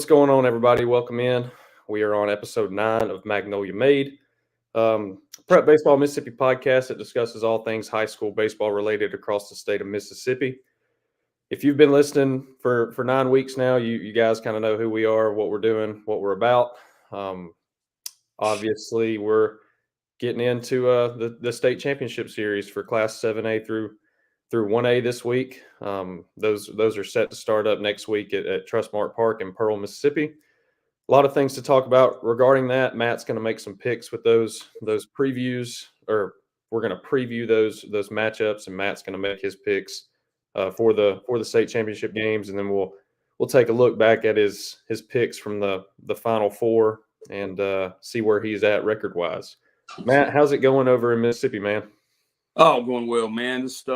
What's going on, everybody? Welcome in. We are on episode 9 of Magnolia Made, Prep Baseball Mississippi podcast that discusses all things high school baseball related across the state of Mississippi. If you've been listening for 9 weeks now, you guys kind of know who we are, what we're doing, what we're about. Obviously, we're getting into the state championship series for Class 7A through 1A this week. Those are set to start up next week at Trustmark Park in Pearl, Mississippi. A lot of things to talk about regarding that. Matt's going to make some picks with those previews, or we're going to preview those matchups, and Matt's going to make his picks for the state championship games, and then we'll take a look back at his picks from the Final Four and see where he's at record wise. Matt, how's it going over in Mississippi, man? Oh, going well, man. Just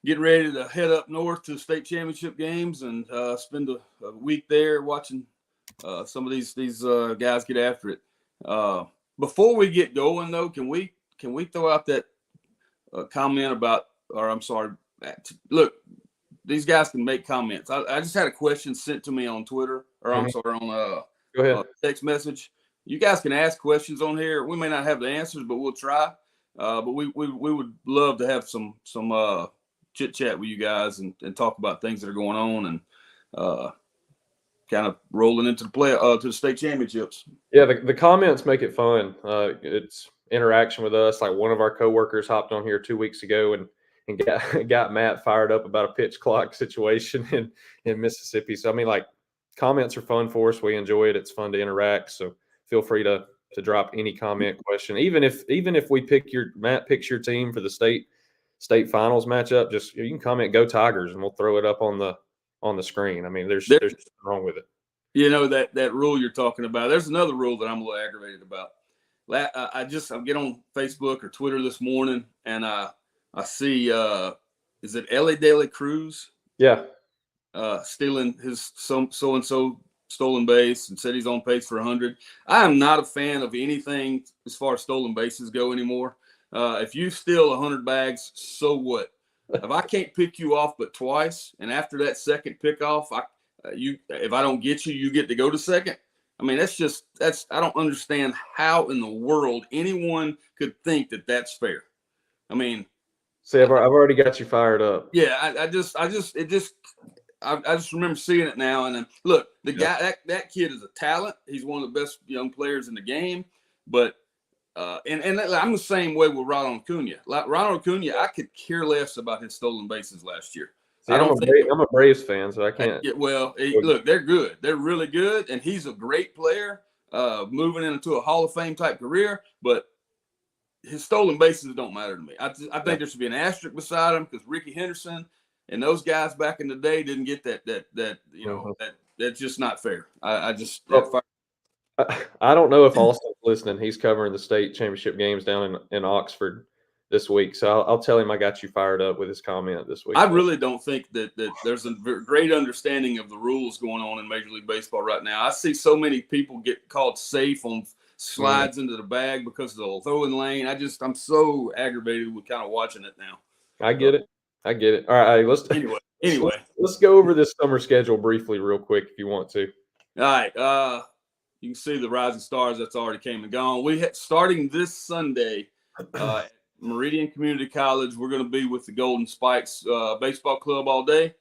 getting ready to head up north to the state championship games and spend a week there watching some of these guys get after it. Before we get going, though, can we throw out that comment about, or I'm sorry, look, these guys can make comments. I just had a question sent to me on Twitter, or I'm sorry, on Go ahead. Text message. You guys can ask questions on here. We may not have the answers, but we'll try. But we would love to have some chit chat with you guys and talk about things that are going on and kind of rolling into to the state championships. Yeah, the comments make it fun. It's interaction with us. Like one of our coworkers hopped on here 2 weeks ago and got Matt fired up about a pitch clock situation in Mississippi. So I mean, like, comments are fun for us. We enjoy it. It's fun to interact. So feel free to drop any comment question. Even if Matt picks your team for the state finals matchup, just you can comment "Go Tigers" and we'll throw it up on the screen. I mean, there's nothing wrong with it. You know that rule you're talking about. There's another rule that I'm a little aggravated about. I get on Facebook or Twitter this morning and I see is it Ellie De La Cruz? Yeah. Stealing his so-and-so stolen base and said he's on pace for 100. I am not a fan of anything as far as stolen bases go anymore. If you steal 100 bags, so what? If I can't pick you off but twice, and after that second pickoff, if I don't get you, you get to go to second. I mean, I don't understand how in the world anyone could think that that's fair. I mean, see, I've already got you fired up. Yeah, I just remember seeing it now. And then, look, the guy, that kid is a talent. He's one of the best young players in the game. But and I'm the same way with Ronald Acuna. Like Ronald Acuna, I could care less about his stolen bases last year. See, I'm a Braves fan, so I can't. Look, they're good. They're really good, and he's a great player, moving into a Hall of Fame type career. But his stolen bases don't matter to me. I think there should be an asterisk beside him because Ricky Henderson and those guys back in the day didn't get that that's just not fair. I don't know if Austin's listening. He's covering the state championship games down in Oxford this week. So I'll tell him I got you fired up with his comment this week. I really don't think that there's a great understanding of the rules going on in Major League Baseball right now. I see so many people get called safe on slides into the bag because of the throwing lane. I'm so aggravated with kind of watching it now. I get it. All right, anyway. Let's go over this summer schedule briefly real quick if you want to. All right. You can see the Rising Stars that's already came and gone. Starting this Sunday at Meridian Community College, we're going to be with the Golden Spikes Baseball Club all day.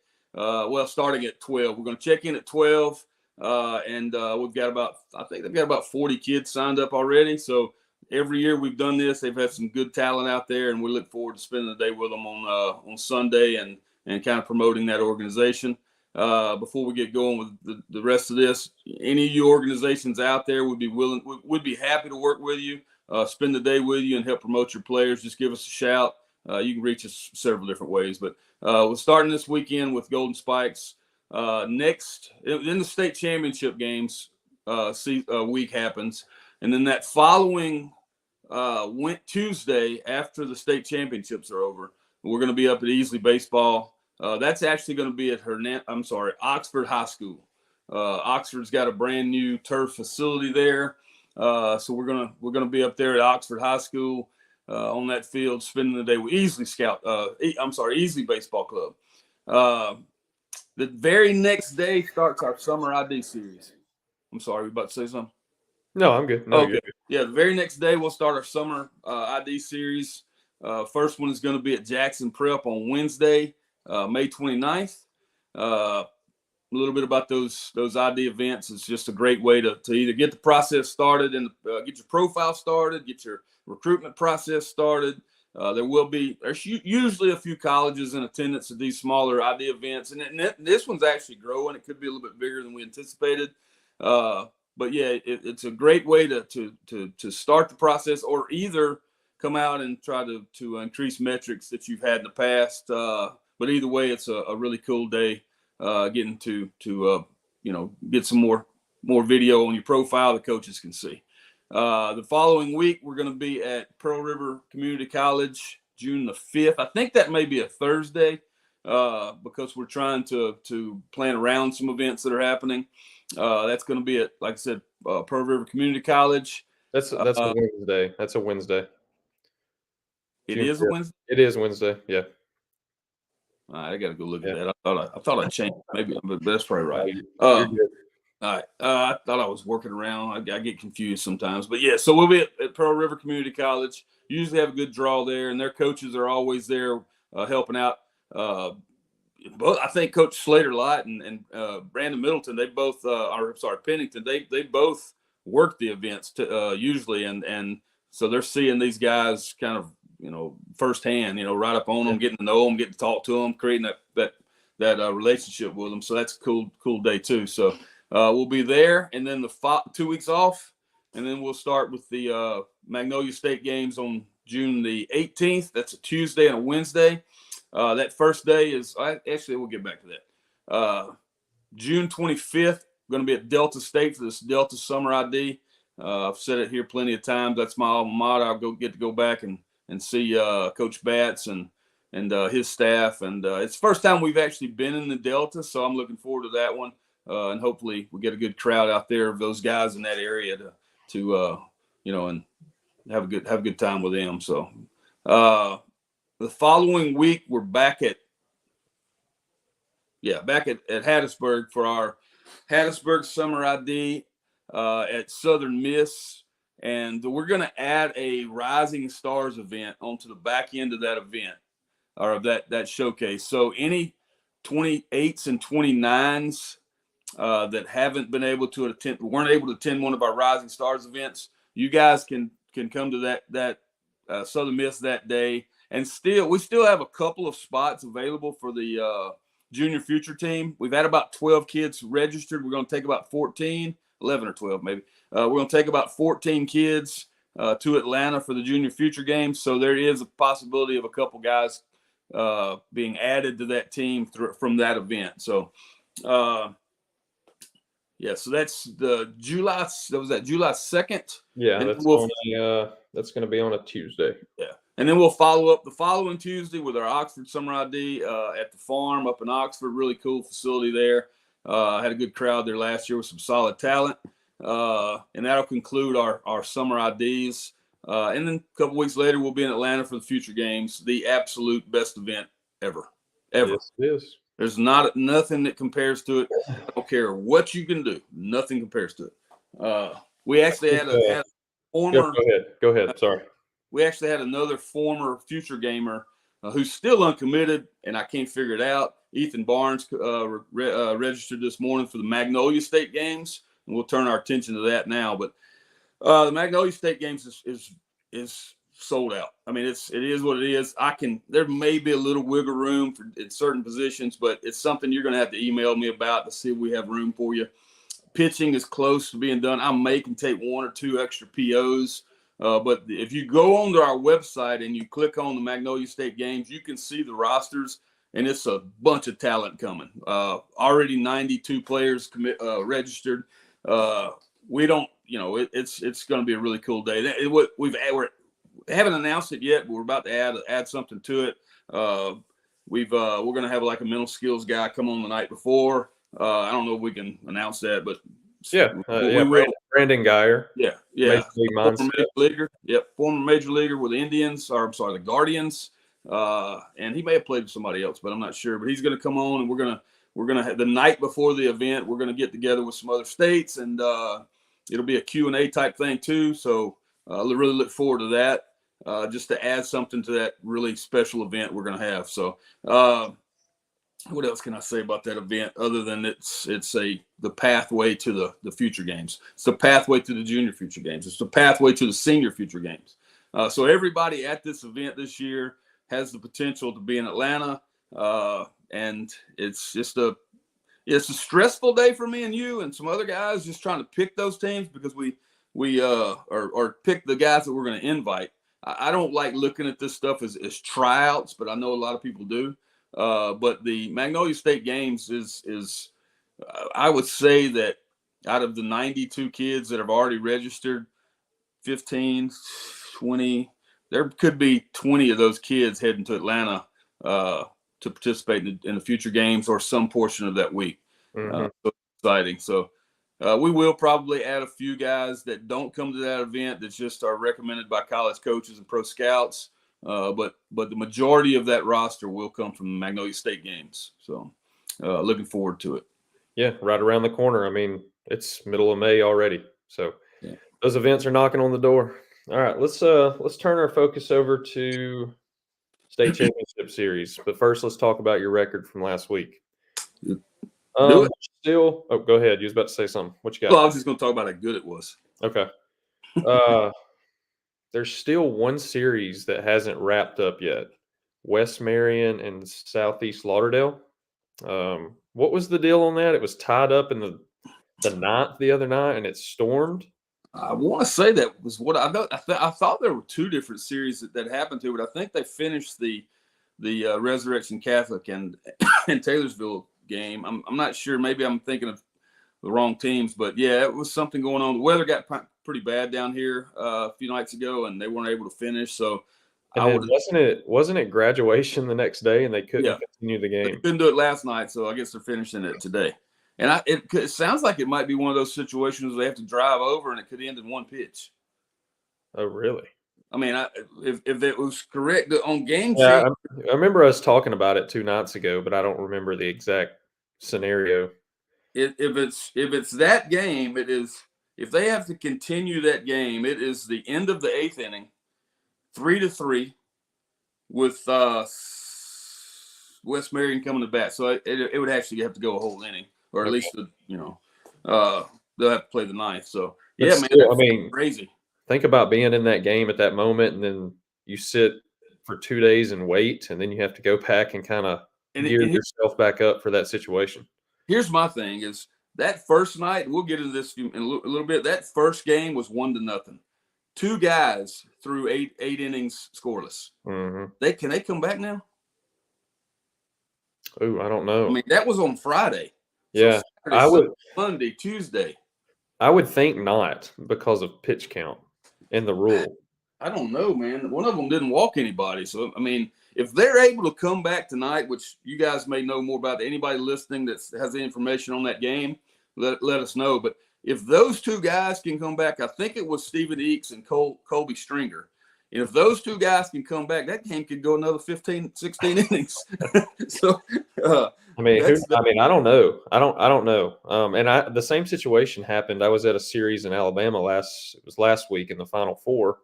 Starting at 12. We're going to check in at 12, and we've got about 40 kids signed up already. So every year we've done this, they've had some good talent out there, and we look forward to spending the day with them on Sunday and kind of promoting that organization. Before we get going with the rest of this, any of you organizations out there would be happy to work with you, spend the day with you and help promote your players. Just give us a shout. You can reach us several different ways, but we're starting this weekend with Golden Spikes. Next in the state championship games, week happens. And then that following Tuesday after the state championships are over, we're going to be up at Easley Baseball. That's actually going to be at Oxford High School. Oxford's got a brand new turf facility there, so we're gonna be up there at Oxford High School on that field, spending the day with Easley Baseball Club. The very next day starts our summer ID series. I'm sorry, you about to say something? No, I'm good. No, Okay. you're good. Yeah, the very next day we'll start our summer ID series. First one is going to be at Jackson Prep on Wednesday, May 29th. A little bit about those ID events. It's just a great way to either get the process started and get your profile started, get your recruitment process started. There's usually a few colleges in attendance at these smaller ID events, and this one's actually growing. It could be a little bit bigger than we anticipated. But yeah, it's a great way to start the process, or either come out and try to increase metrics that you've had in the past. But either way, it's a really cool day. Getting to get some more video on your profile the coaches can see. The following week, we're going to be at Pearl River Community College, June the 5th. I think that may be a Thursday because we're trying to plan around some events that are happening. That's going to be at, like I said, Pearl River Community College. That's a Wednesday. That's a Wednesday. It is a Wednesday? It is Wednesday, yeah. All right, I got to go look at that. I thought I changed maybe, but that's probably right. You're good. All right. I thought I was working around. I get confused sometimes. But, yeah, so we'll be at Pearl River Community College. Usually have a good draw there, and their coaches are always there helping out. But I think Coach Slater Light and Brandon Middleton, they both Pennington, they both work the events usually. And so they're seeing these guys kind of, firsthand, right up on them, getting to know them, getting to talk to them, creating that relationship with them. So that's a cool day too. So we'll be there, and then the 2 weeks off, and then we'll start with the Magnolia State games on June the 18th. That's a Tuesday and a Wednesday. That first day is actually we'll get back to that. June 25th, going to be at Delta State for this Delta Summer ID. I've said it here plenty of times. That's my alma mater. I'll get to go back and see Coach Batts and his staff. And it's the first time we've actually been in the Delta, so I'm looking forward to that one. And hopefully we get a good crowd out there of those guys in that area to and have a good time with them. So the following week we're back at Hattiesburg for our Hattiesburg Summer ID at Southern Miss. And we're going to add a Rising Stars event onto the back end of that event, or of that showcase. So any 28s and 29s that haven't been able to attend, weren't able to attend one of our Rising Stars events, you guys can come to that Southern Miss that day. And we still have a couple of spots available for the junior future team. We've had about 12 kids registered. We're going to take about 11 or 12 maybe. We're going to take about 14 kids to Atlanta for the junior future games. So there is a possibility of a couple guys being added to that team from that event. So, so that's the July 2nd. Yeah, that's going to be on a Tuesday. Yeah. And then we'll follow up the following Tuesday with our Oxford Summer ID at the farm up in Oxford. Really cool facility there. Had a good crowd there last year with some solid talent. And that'll conclude our summer IDs. And then a couple weeks later, we'll be in Atlanta for the future games. The absolute best event ever. Yes, it is. There's nothing that compares to it. I don't care what you can do. Nothing compares to it. We actually had a former. Go ahead. Sorry. We actually had another former future gamer who's still uncommitted, and I can't figure it out. Ethan Barnes registered this morning for the Magnolia State games, and we'll turn our attention to that now. But the Magnolia State games is sold out. I mean, it is what it is. There may be a little wiggle room in certain positions, but it's something you're going to have to email me about to see if we have room for you. Pitching is close to being done. I may can take one or two extra POs. But if you go onto our website and you click on the Magnolia State games, you can see the rosters, and it's a bunch of talent coming. Already 92 players registered. We don't, it's going to be a really cool day. We haven't announced it yet, but we're about to add something to it. We're going to have like a mental skills guy come on the night before. I don't know if we can announce that, but we will. Brandon Geyer. Yeah. Former major leaguer. Yep, former major leaguer with the Indians, the Guardians. And he may have played with somebody else, but I'm not sure. But he's going to come on, and we're we're going to have the night before the event, we're going to get together with some other states, and it'll be a Q&A type thing too. So really look forward to that, just to add something to that really special event we're going to have. So what else can I say about that event other than it's the pathway to the future games. It's the pathway to the junior future games. It's the pathway to the senior future games. So everybody at this event this year has the potential to be in Atlanta, and it's a stressful day for me and you and some other guys just trying to pick those teams because we or pick the guys that we're going to invite. I don't like looking at this stuff as tryouts, but I know a lot of people do. But the Magnolia State Games is I would say that out of the 92 kids that have already registered, 15, 20, there could be 20 of those kids heading to Atlanta to participate in the future games or some portion of that week. So exciting. So we will probably add a few guys that don't come to that event that just are recommended by college coaches and pro scouts. But the majority of that roster will come from the Magnolia State Games. So looking forward to it. Yeah, right around the corner. I mean, it's middle of May already. So those events are knocking on the door. All right, let's turn our focus over to state championship series. But first, let's talk about your record from last week. Do it. Still, go ahead. You was about to say something. What you got? Well, I was just going to talk about how good it was. Okay. There's still one series that hasn't wrapped up yet. West Marion and Southeast Lauderdale. What was the deal on that? It was tied up in the ninth the other night, and it stormed. I want to say that was what I thought. I thought there were two different series that happened to, but I think they finished the Resurrection Catholic and Taylorsville game. I'm not sure. Maybe I'm thinking of the wrong teams, but yeah, it was something going on. The weather got pretty bad down here a few nights ago, and they weren't able to finish. So, wasn't it graduation the next day, and they couldn't continue the game? They couldn't do it last night, so I guess they're finishing it today. And it sounds like it might be one of those situations where they have to drive over, and it could end in one pitch. Oh, really? I mean, if it was correct on game sheet. I remember us talking about it 2 nights ago, but I don't remember the exact scenario. If it's that game, it is. If they have to continue that game, it is the end of the 8th inning, 3-3, with West Marion coming to bat. So it would actually have to go a whole inning, or at least they'll have to play the 9th. So yeah, man, that's crazy. Think about being in that game at that moment, and then you sit for 2 days and wait, and then you have to go back and kind of gear yourself back up for that situation. Here's my thing: is that first night, we'll get into this in a little bit. That first game was 1-0. 2 guys threw eight innings scoreless. Can they come back now? Oh, I don't know. I mean, that was on Friday. Yeah, so Saturday, I would Monday, Tuesday. I would think not because of pitch count and the rule. I don't know, man. One of them didn't walk anybody. So, I mean, if they're able to come back tonight, which you guys may know more about, anybody listening that has the information on that game, let us know. But if those 2 guys can come back, I think it was Stephen Eakes and Colby Stringer. And if those 2 guys can come back, that game could go another 15, 16 innings. So, I don't know. I don't know. And the same situation happened. I was at a series in Alabama last week in the Final Four,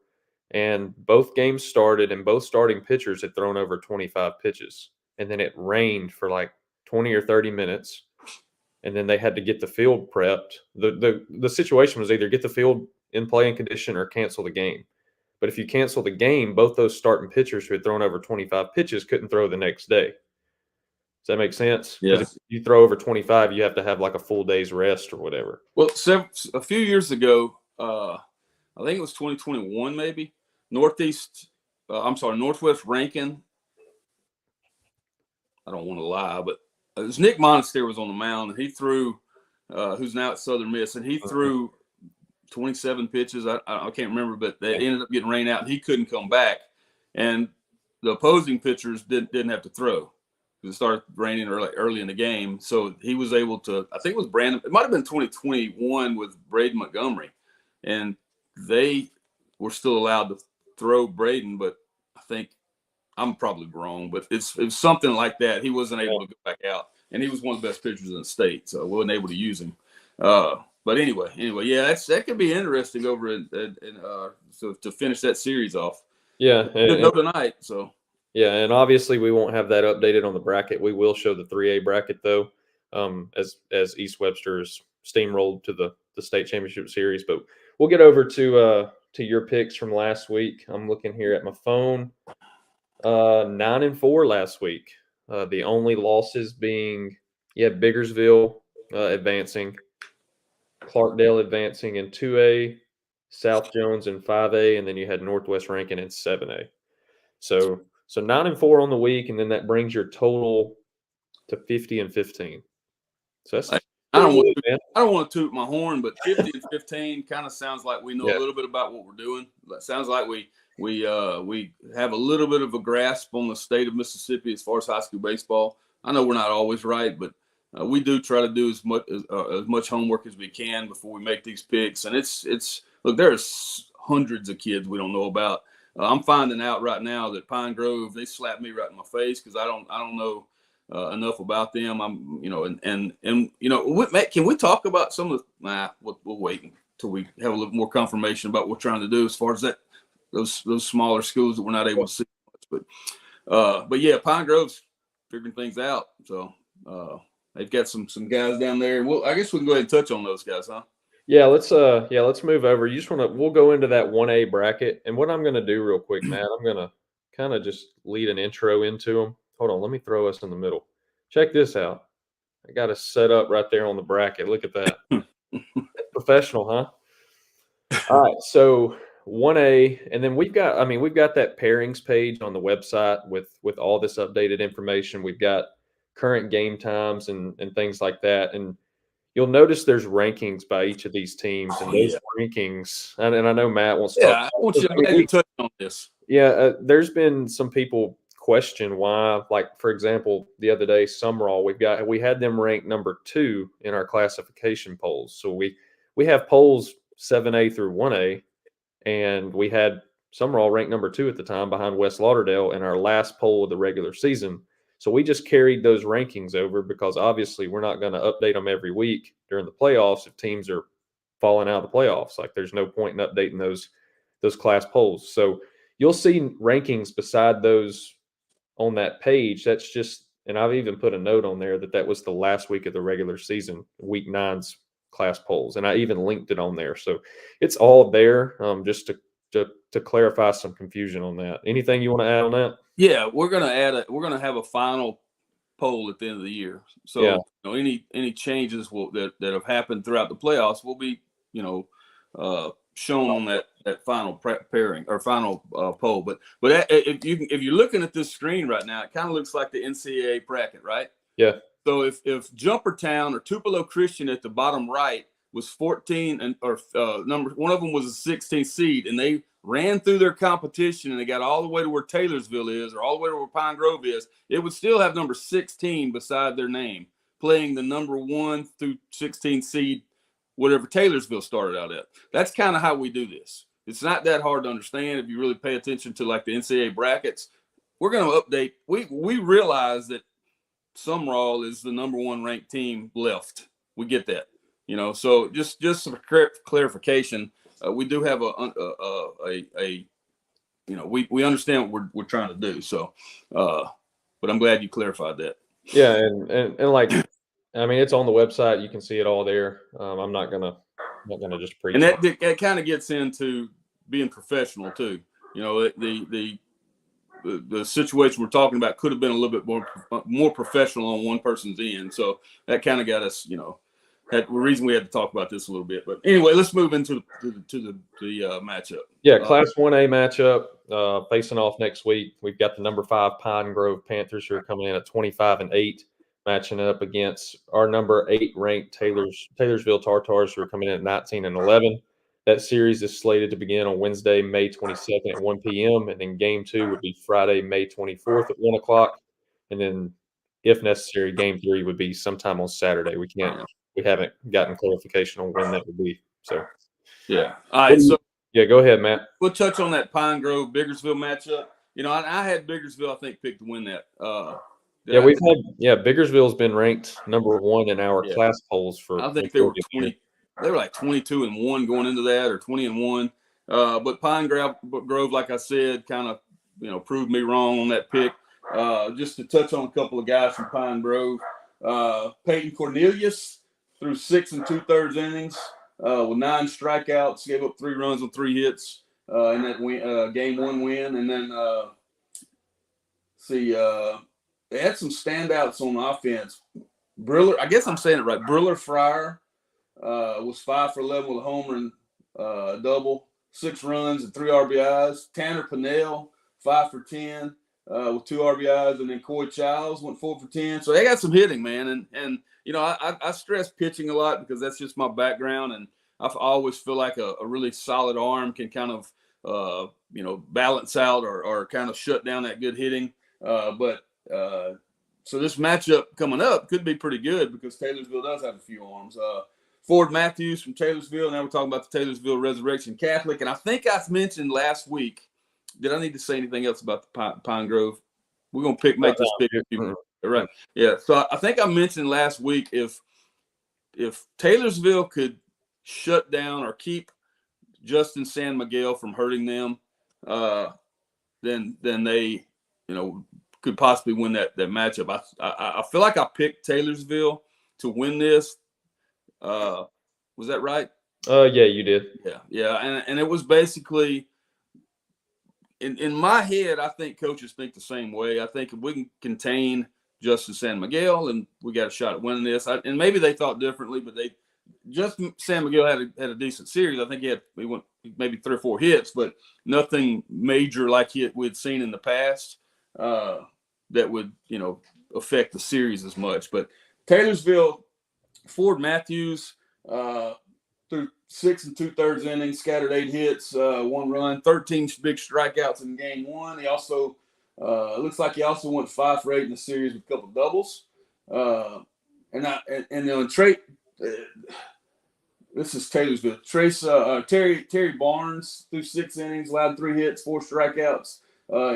and both games started, and both starting pitchers had thrown over 25 pitches, and then it rained for like 20 or 30 minutes, and then they had to get the field prepped. The situation was either get the field in playing condition or cancel the game. But if you cancel the game, both those starting pitchers who had thrown over 25 pitches couldn't throw the next day. Does that make sense? Yeah. If you throw over 25, you have to have like a full day's rest or whatever. Well, a few years ago, I think it was 2021 maybe, Northwest Rankin. I don't want to lie, but it was Nick Monastir was on the mound, and he threw, who's now at Southern Miss, and he threw 27 pitches. I can't remember, but they ended up getting rained out, and he couldn't come back. And the opposing pitchers didn't have to throw. It started raining early in the game, so he was able to. I think it was Brandon. It might have been 2021 with Braden Montgomery, and they were still allowed to throw Braden. But I think I'm probably wrong, but it's something like that. He wasn't able to go back out. and he was one of the best pitchers in the state, so we wasn't able to use him. But anyway, yeah, that could be interesting over so to finish that series off. Yeah, Good know tonight, so. Yeah, and obviously we won't have that updated on the bracket. We will show the 3A bracket though, as East Webster's steamrolled to the state championship series. But we'll get over to your picks from last week. I'm looking here at my phone. 9-4 last week. The only losses being Biggersville advancing, Clarkdale advancing in 2A, South Jones in 5A, and then you had Northwest Rankin in 7A. So 9-4 on the week, and then that brings your total to 50-15. So that's I don't want to toot my horn, but 50-15 kind of sounds like we know a little bit about what we're doing. That sounds like we have a little bit of a grasp on the state of Mississippi as far as high school baseball. I know we're not always right, but we do try to do as much homework as we can before we make these picks. And it's look, there's hundreds of kids we don't know about. I'm finding out right now that Pine Grove, they slapped me right in my face because I don't know enough about them. I'm, Matt, can we talk about some of the? We'll wait until we have a little more confirmation about what we're trying to do as far as those smaller schools that we're not able to see much. But yeah, Pine Grove's figuring things out. So they've got some guys down there. I guess we can go ahead and touch on those guys, huh? Yeah, let's move over. We'll go into that 1A bracket. And what I'm gonna do real quick, Matt, I'm gonna kind of just lead an intro into them. Hold on, let me throw us in the middle. Check this out. I got us set up right there on the bracket. Look at that. Professional, huh? All right, so 1A, and then we've got that pairings page on the website with all this updated information. We've got current game times and things like that. And you'll notice there's rankings by each of these teams, and those rankings. And I know Matt wants to talk. I want you to touch on this. Yeah, there's been some people question why. Like for example, the other day, Sumrall, we had them ranked number 2 in our classification polls. So we have polls 7A through 1A, and we had Sumrall ranked number 2 at the time behind West Lauderdale in our last poll of the regular season. So we just carried those rankings over because obviously we're not going to update them every week during the playoffs if teams are falling out of the playoffs. Like there's no point in updating those class polls. So you'll see rankings beside those on that page. That's just, and I've even put a note on there that was the last week of the regular season, week 9's class polls, and I even linked it on there. So it's all there, just to clarify some confusion on that. Anything you want to add on that? Yeah, we're gonna have a final poll at the end of the year. So any changes that have happened throughout the playoffs will be shown on that final pairing or final poll. But if you're looking at this screen right now, it kind of looks like the NCAA bracket, right? Yeah. So if Jumpertown or Tupelo Christian at the bottom right was 14 and one of them was a 16th seed, and they ran through their competition and they got all the way to where Taylorsville is or all the way to where Pine Grove is, it would still have number 16 beside their name, playing the number 1 through 16 seed, whatever Taylorsville started out at. That's kind of how we do this. It's not that hard to understand if you really pay attention to like the NCAA brackets. We're going to update. We realize that Sumrall is the number 1 ranked team left. We get that, so just some clarification. We do have we understand what we're trying to do. So, but I'm glad you clarified that. Yeah. And like, I mean, it's on the website. You can see it all there. I'm not gonna just preach. And that kind of gets into being professional too. The situation we're talking about could have been a little bit more professional on one person's end. So that kind of got us, the reason we had to talk about this a little bit. But anyway, let's move into the matchup. Yeah, Class 1A matchup facing off next week. We've got the number 5 Pine Grove Panthers who are coming in at 25-8, matching up against our number 8 ranked Taylorsville Tartars who are coming in at 19-11. That series is slated to begin on Wednesday, May 22nd at 1 p.m. And then game 2 would be Friday, May 24th at 1 o'clock. And then, if necessary, game 3 would be sometime on Saturday. We haven't gotten clarification on when that would be. So, yeah. All right. So, go ahead, Matt. We'll touch on that Pine Grove Biggersville matchup. I had Biggersville, I think, picked to win that. Yeah, we've had Biggersville's been ranked #1 in our Yeah. class polls for I think they were 20. They were like 22-1 going into that, or 20-1. But Pine Grove, like I said, kind of proved me wrong on that pick. Just to touch on a couple of guys from Pine Grove, Peyton Cornelius threw 6 2/3 innings with 9 strikeouts, gave up 3 runs on 3 hits in that game 1 win, and then they had some standouts on offense. Briller, I guess I'm saying it right. Briller Fryer was 5 for 11 with a homer and double, 6 runs and 3 RBIs. Tanner Pinnell, 5 for 10 with 2 RBIs, and then Coy Childs went 4 for 10. So they got some hitting, man. And I stress pitching a lot because that's just my background, and I always feel like a really solid arm can kind of balance out or kind of shut down that good hitting. So this matchup coming up could be pretty good because Taylorsville does have a few arms. Ford Matthews from Taylorsville. Now we're talking about the Taylorsville Resurrection Catholic. And I think I mentioned last week, did I need to say anything else about the Pine Grove? We're going to make this pick. Right. Yeah. So I think I mentioned last week if Taylorsville could shut down or keep Justin San Miguel from hurting them, then they, could possibly win that matchup. I feel like I picked Taylorsville to win this. Was that right? Yeah, you did. Yeah, and it was basically in my head. I think coaches think the same way. I think if we can contain Justin San Miguel, and we got a shot at winning this. And maybe they thought differently, but San Miguel had a decent series. I think he went maybe 3 or 4 hits, but nothing major like we'd seen in the past. That would, affect the series as much. But Taylorsville, Ford Matthews threw 6 2/3 innings, scattered 8 hits, 1 run, 13 big strikeouts in game 1. He also looks like he also went 5 for 8 in the series with a couple of doubles. Trey. This is Taylorsville. Terry Barnes threw 6 innings, allowed 3 hits, 4 strikeouts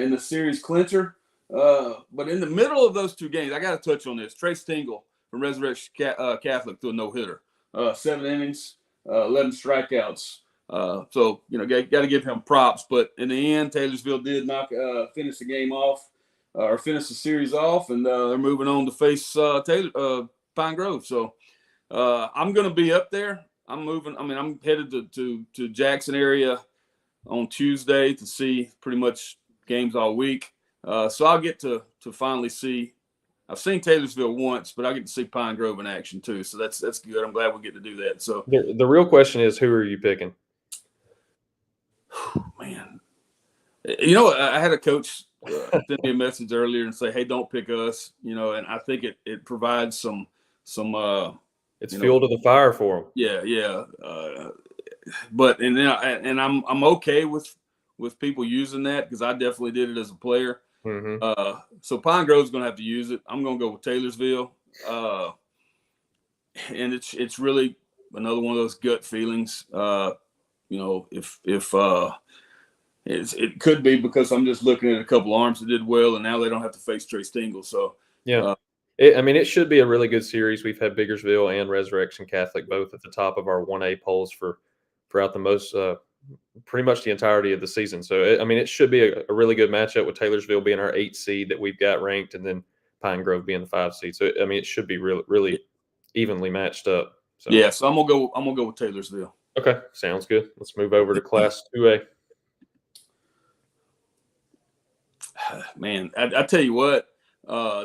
in the series clincher. But in the middle of those 2 games, I got to touch on this. Trace Tingle from Resurrection Catholic threw a no-hitter. 7 innings, 11 strikeouts. So, got to give him props. But in the end, Taylorsville did finish the game off or finish the series off, and they're moving on to face Pine Grove. So I'm going to be up there. I'm headed to Jackson area on Tuesday to see pretty much games all week. So I'll get to finally see. I've seen Taylorsville once, but I get to see Pine Grove in action too. So that's good. I'm glad we get to do that. So the real question is, who are you picking? Man, I had a coach send me a message earlier and say, "Hey, don't pick us." And I think it provides some. It's fuel to the fire for them. Yeah. But I'm okay with people using that because I definitely did it as a player. Mm-hmm. So Pine Grove's going to have to use it. I'm going to go with Taylorsville. And it's really another one of those gut feelings. It could be because I'm just looking at a couple arms that did well, and now they don't have to face Trace Tingle. So yeah. It should be a really good series. We've had Biggersville and Resurrection Catholic both at the top of our 1A polls throughout the most pretty much the entirety of the season. So, it should be a really good matchup with Taylorsville being our 8 seed that we've got ranked, and then Pine Grove being the 5 seed. So, it should be really evenly matched up. So. Yeah, so I'm gonna go with Taylorsville. Okay, sounds good. Let's move over to Class 2A. Man, I tell you what.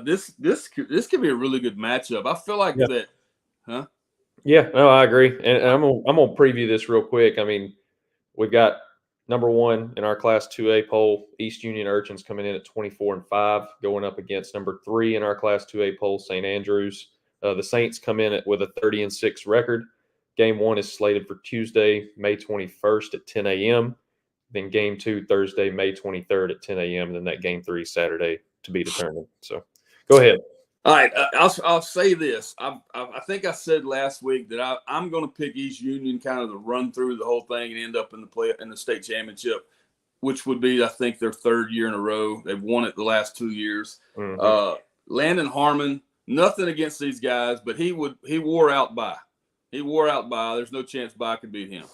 This could be a really good matchup. I feel like that, huh? Yeah, no, I agree, and I'm gonna preview this real quick. We've got #1 in our Class 2A poll, East Union Urchins coming in at 24-5, going up against #3 in our Class 2A poll, St. Andrews. The Saints come in with a 30-6 record. Game 1 is slated for Tuesday, May 21st at 10 a.m. Then Game 2 Thursday, May 23rd at 10 a.m. And then that Game 3 Saturday to be determined. So, go ahead. All right, I'll say this. I think I said last week that I'm going to pick East Union kind of to run through the whole thing and end up in the state championship, which would be, I think, their 3rd year in a row. They've won it the last 2 years. Mm-hmm. Landon Harmon, nothing against these guys, but he wore out by. He wore out by. There's no chance by could beat him.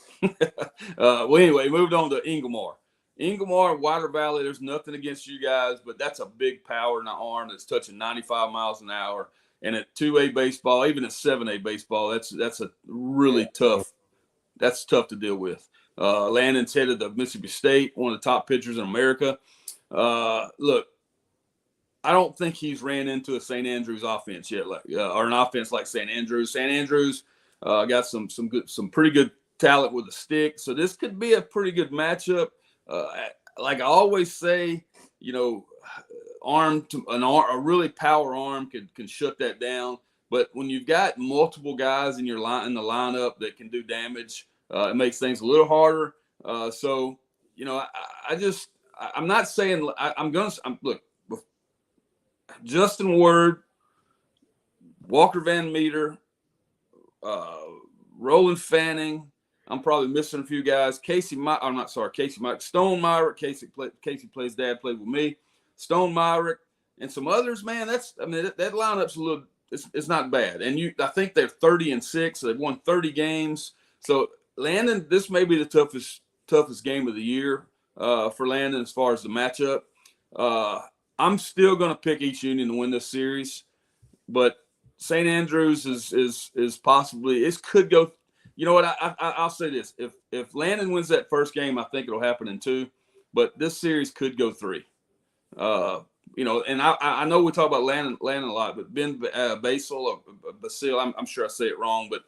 Well, anyway, moved on to Inglemar. Inglemar, Wider Valley, there's nothing against you guys, but that's a big power in the arm that's touching 95 miles an hour. And at 2A baseball, even at 7A baseball, that's a really tough. That's tough to deal with. Landon's headed to Mississippi State, one of the top pitchers in America. Look, I don't think he's ran into a St. Andrews offense yet, or an offense like St. Andrews. St. Andrews got some pretty good talent with a stick, so this could be a pretty good matchup. Like I always say, you know, a really power arm can shut that down. But when you've got multiple guys in the lineup that can do damage, it makes things a little harder. So, you know, I'm not saying look, Justin Word, Walker Van Meter, Roland Fanning. I'm probably missing a few guys. Casey Mike. Stone Myrick. Casey plays dad, played with me. Stone Myrick and some others, man. That lineup's a little. It's not bad. And I think they're 30-6. So they've won 30 games. So Landon, this may be the toughest game of the year for Landon as far as the matchup. I'm still going to pick East Union to win this series, but St. Andrews is possibly, it could go. You know what? I'll say this: if Landon wins that first game, I think it'll happen in 2, but this series could go 3. You know, and I know we talk about Landon a lot, but Ben Basil, I'm sure I say it wrong, but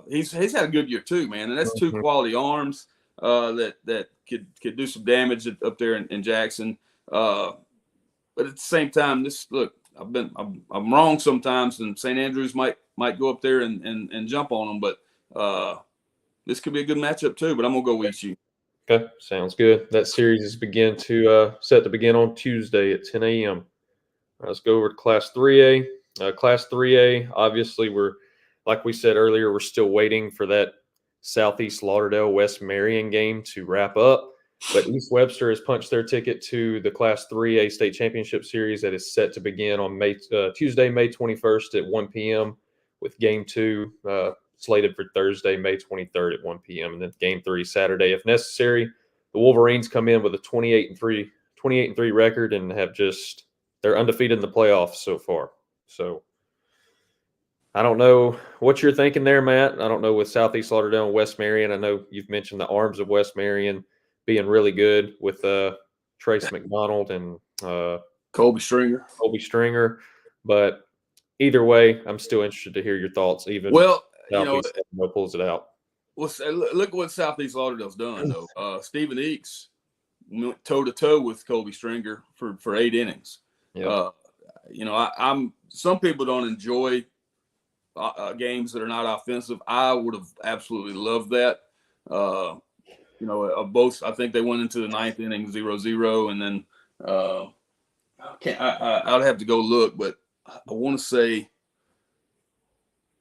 he's had a good year too, man. And that's 2 quality arms that could do some damage up there in Jackson. But at the same time, I'm wrong sometimes, and St. Andrews might go up there and jump on them, but this could be a good matchup too. But I'm gonna go with you. Okay, sounds good. That series is set to begin on Tuesday at 10 a.m. Let's go over to Class 3A. Class 3A, obviously, like we said earlier, we're still waiting for that Southeast Lauderdale West Marion game to wrap up. But East Webster has punched their ticket to the Class 3A State Championship Series that is set to begin on Tuesday, May 21st at 1 p.m. with Game 2 slated for Thursday, May 23rd at 1 p.m. and then Game 3 Saturday if necessary. The Wolverines come in with a 28-3 record and they're undefeated in the playoffs so far. So I don't know what you're thinking there, Matt. I don't know with Southeast Lauderdale and West Marion. I know you've mentioned the arms of West Marion being really good with Trace McDonald and Colby Stringer. But either way, I'm still interested to hear your thoughts. Even Southeast Lauderdale pulls it out. Well, look at what Southeast Lauderdale's done, though. Stephen Eakes went toe-to-toe with Colby Stringer for 8 innings. Yep. You know, some people don't enjoy games that are not offensive. I would have absolutely loved that. You know, both. I think they went into the 9th inning 0-0, and then I'd have to go look, but I want to say,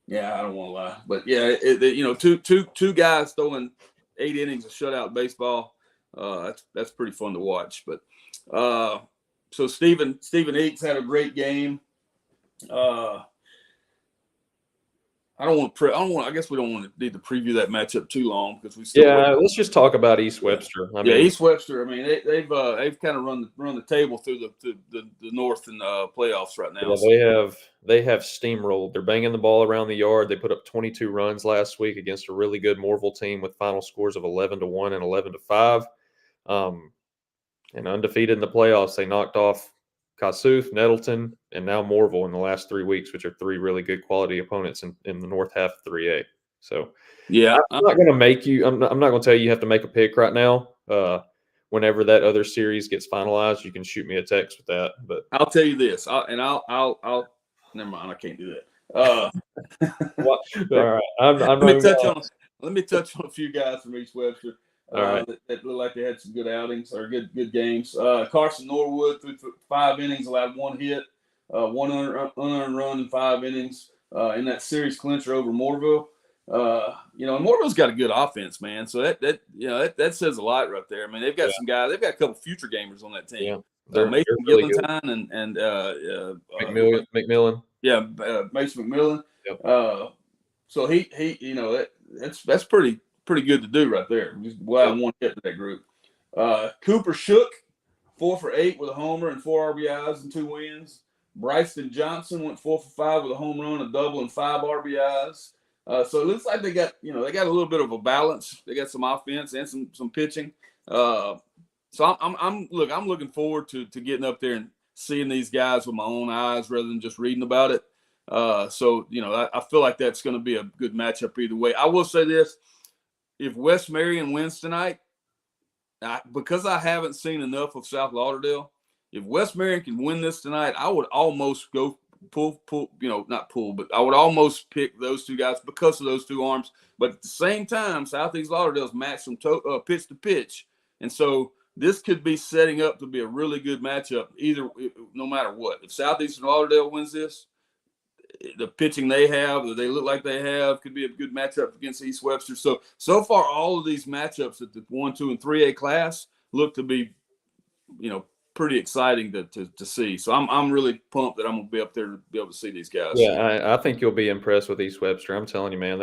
yeah, I don't want to lie, but yeah, you know, two guys throwing 8 innings of shutout baseball. That's pretty fun to watch. But so Stephen Eakes had a great game. I guess we don't want to need to preview that matchup too long because we still. Yeah, let's just talk about East Webster. East Webster. I mean, they've kind of run the table through the North in the playoffs right now. Yeah, they have steamrolled. They're banging the ball around the yard. They put up 22 runs last week against a really good Morville team with final scores of 11-1 and 11-5. And undefeated in the playoffs, they knocked off Kossuth, Nettleton, and now Morville in the last 3 weeks, which are 3 really good quality opponents in the north half of 3A. So, yeah, I'm not going to make you. I'm not going to tell you have to make a pick right now. Whenever that other series gets finalized, you can shoot me a text with that. But I'll tell you this, I'll never mind. I can't do that. All right, let me touch on a few guys from East Webster. That looked like they had some good outings or good games. Carson Norwood threw 5 innings, allowed 1 hit, 1 unearned run in 5 innings in that series clincher over Morville. You know, and Morville's got a good offense, man. So that says a lot right there. I mean, they've got some guys. They've got a couple future gamers on that team. They're Mason really good. Gillentine and McMillan. yeah, Mason McMillan. Yep. So he that's pretty good to do right there. Just glad I want to get to that group. Cooper Shook, 4 for 8 with a homer and 4 RBIs and 2 wins. Bryson Johnson went 4 for 5 with a home run, a double, and 5 RBIs. So it looks like they got a little bit of a balance. They got some offense and some pitching. So I'm looking forward to getting up there and seeing these guys with my own eyes rather than just reading about it. So I feel like that's going to be a good matchup either way. I will say this: if West Marion wins tonight, because I haven't seen enough of South Lauderdale, if West Marion can win this tonight, I would almost go pull, not pull, but I would almost pick those two guys because of those two arms. But at the same time, Southeast Lauderdale's matched from pitch to pitch, and so this could be setting up to be a really good matchup. No matter what, if Southeastern Lauderdale wins this, the pitching they have, that they look like they have, could be a good matchup against East Webster. So far, all of these matchups at the 1, 2, and 3A class look to be, pretty exciting to see. So I'm really pumped that I'm gonna be up there to be able to see these guys. Yeah, I think you'll be impressed with East Webster. I'm telling you, man,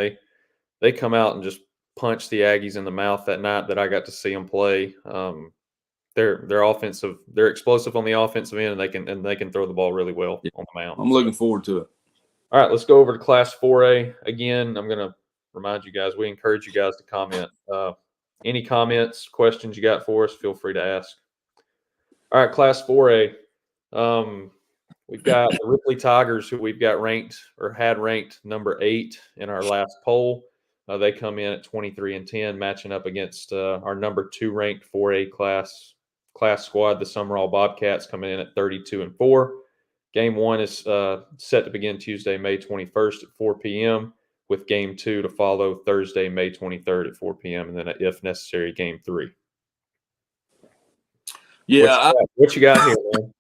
they come out and just punch the Aggies in the mouth that night that I got to see them play. They're offensive. They're explosive on the offensive end, and they can throw the ball really well on the mound. I'm looking forward to it. All right, let's go over to Class 4A. Again, I'm going to remind you guys, we encourage you guys to comment. Any comments, questions you got for us, feel free to ask. All right, Class 4A. We've got the Ripley Tigers, who we've got ranked or had ranked number 8 in our last poll. They come in at 23-10, matching up against our number 2 ranked 4A class squad, the Summerall Bobcats, coming in at 32-4. Game 1 is set to begin Tuesday, May 21st at 4 p.m., with Game 2 to follow Thursday, May 23rd at 4 p.m., and then, if necessary, Game 3. Yeah. What you got here, man?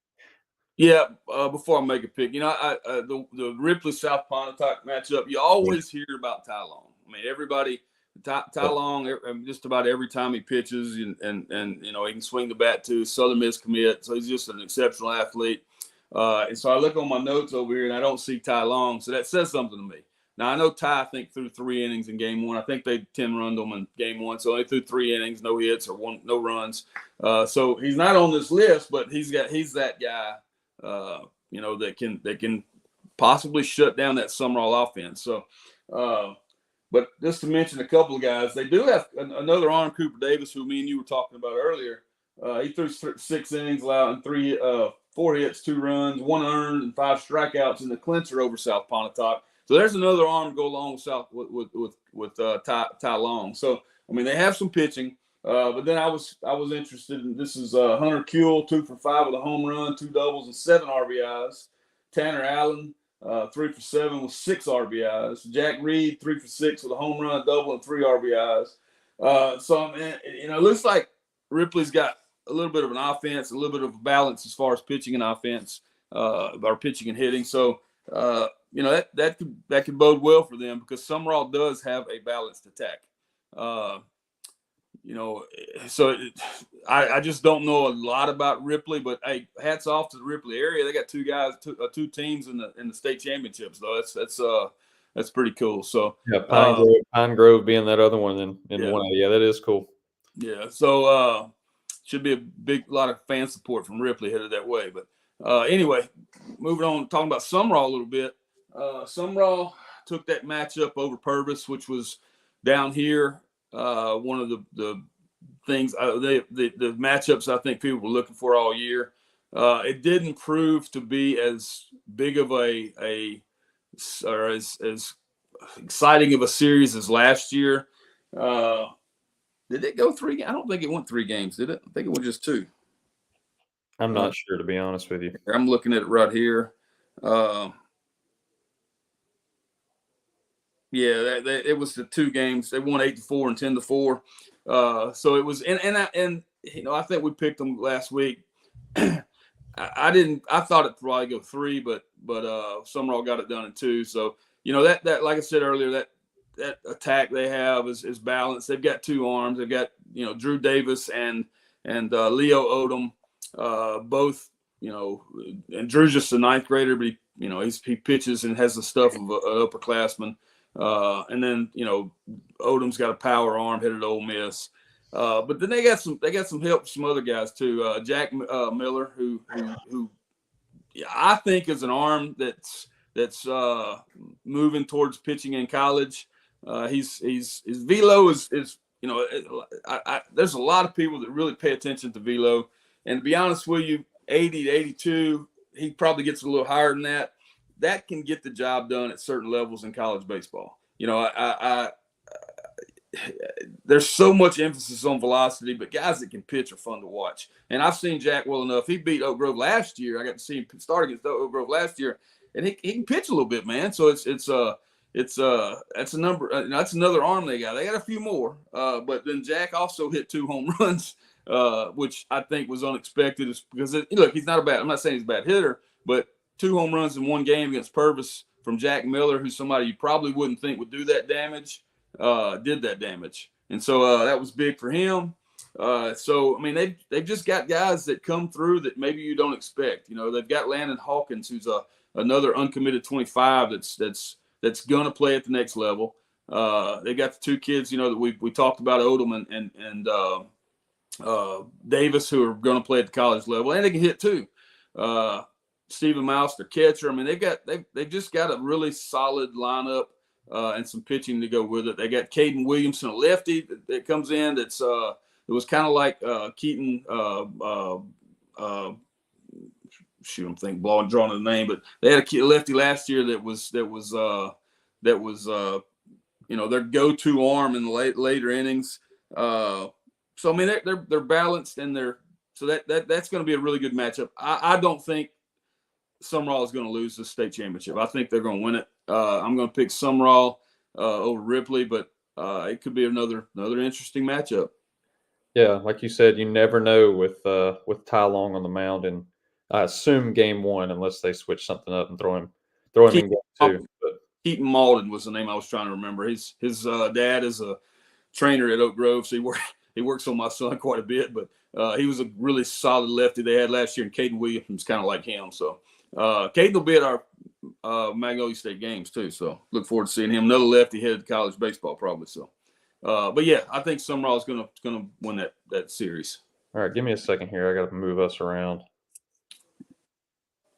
Yeah, before I make a pick, the Ripley South Pontotoc matchup, you always hear about Ty Long. I mean, everybody, Ty Long, just about every time he pitches, and he can swing the bat too. Southern Miss commit, so he's just an exceptional athlete. And so I look on my notes over here, and I don't see Ty Long, so that says something to me. Now, I know Ty, I think, threw 3 innings in Game 1. I think they 10-runned him in Game 1, so they threw 3 innings, no hits or no runs. So he's not on this list, but he's that guy. That can possibly shut down that Summerall offense. So, but just to mention a couple of guys, they do have another arm, Cooper Davis, who me and you were talking about earlier. He threw 6 innings, allowing 4 hits, 2 runs, 1 earned, and 5 strikeouts in the clincher over South Pontotoc. So there's another arm to go along with Ty Long. So I mean, they have some pitching. But then I was interested in this is Hunter Kuehl, 2 for 5 with a home run, 2 doubles, and 7 RBIs. Tanner Allen, 3 for 7 with 6 RBIs. Jack Reed, 3 for 6 with a home run, double, and 3 RBIs. So it looks like Ripley's got a little bit of an offense, a little bit of a balance as far as pitching and offense, or pitching and hitting. So that could bode well for them because Summerall does have a balanced attack. I just don't know a lot about Ripley, but hey, hats off to the Ripley area. They got 2 teams in the state championships, though. That's pretty cool. So yeah, Pine Grove being that other one in 1A. Yeah, that is cool. Yeah, so should be a lot of fan support from Ripley headed that way. But anyway, moving on, talking about Summerall a little bit. Summerall took that matchup over Purvis, which was down here. One of the things the matchups I think people were looking for all year. It didn't prove to be as big of or as exciting of a series as last year. Did it go 3? I don't think it went 3 games, did it? I think it went just 2. I'm not sure, to be honest with you. I'm looking at it right here. Yeah, it was the 2 games. They won 8-4 and 10-4. So it was, and I think we picked them last week. I thought it'd probably go 3, but Summerall got it done in 2. So that like I said earlier, that attack they have is balanced. They've got 2 arms. They've got Drew Davis and Leo Odom. both, and Drew's just a ninth grader, but he pitches and has the stuff of an upperclassman. And then, Odom's got a power arm, headed to Ole Miss. But then they got some help from some other guys too. Jack Miller, who I think is an arm that's moving towards pitching in college. His velo is there's a lot of people that really pay attention to velo, and to be honest with you, 80 to 82, he probably gets a little higher than that. That can get the job done at certain levels in college baseball. There's so much emphasis on velocity, but guys that can pitch are fun to watch. And I've seen Jack well enough. He beat Oak Grove last year. I got to see him start against Oak Grove last year, and he can pitch a little bit, man. So that's a number. That's another arm they got. They got a few more, but then Jack also hit 2 home runs, which I think was unexpected. Because look, he's not a bad. I'm not saying he's a bad hitter, but 2 home runs in one game against Purvis from Jack Miller, who's somebody you probably wouldn't think would do that damage. Did that damage, and so that was big for him. So I mean, they've just got guys that come through that maybe you don't expect. They've got Landon Hawkins, who's another uncommitted 25 that's gonna play at the next level. They got the 2 kids, that we talked about, Odom and Davis, who are gonna play at the college level, and they can hit too. Stephen Mouse, their catcher. I mean, they've just got a really solid lineup. And some pitching to go with it. They got Caden Williamson, a lefty that comes in. It was kind of like Keaton. I'm thinking drawing the name, but they had a lefty last year that was their go-to arm in the later innings. So I mean, they're balanced, and that's going to be a really good matchup. I don't think Sumrall is going to lose the state championship. I think they're going to win it. I'm going to pick Sumrall over Ripley, but it could be another interesting matchup. Yeah, like you said, you never know with Ty Long on the mound, and I assume game 1, unless they switch something up and throw him in game 2. But Keaton Malden was the name I was trying to remember. His dad is a trainer at Oak Grove, so he works on my son quite a bit. But he was a really solid lefty they had last year, and Caden Williams kind of like him. So Caden will be at our Magnolia State games too, so look forward to seeing him. Another lefty headed to college baseball probably. So, but yeah, I think Sumrall is gonna win that series. All right, give me a second here. I got to move us around.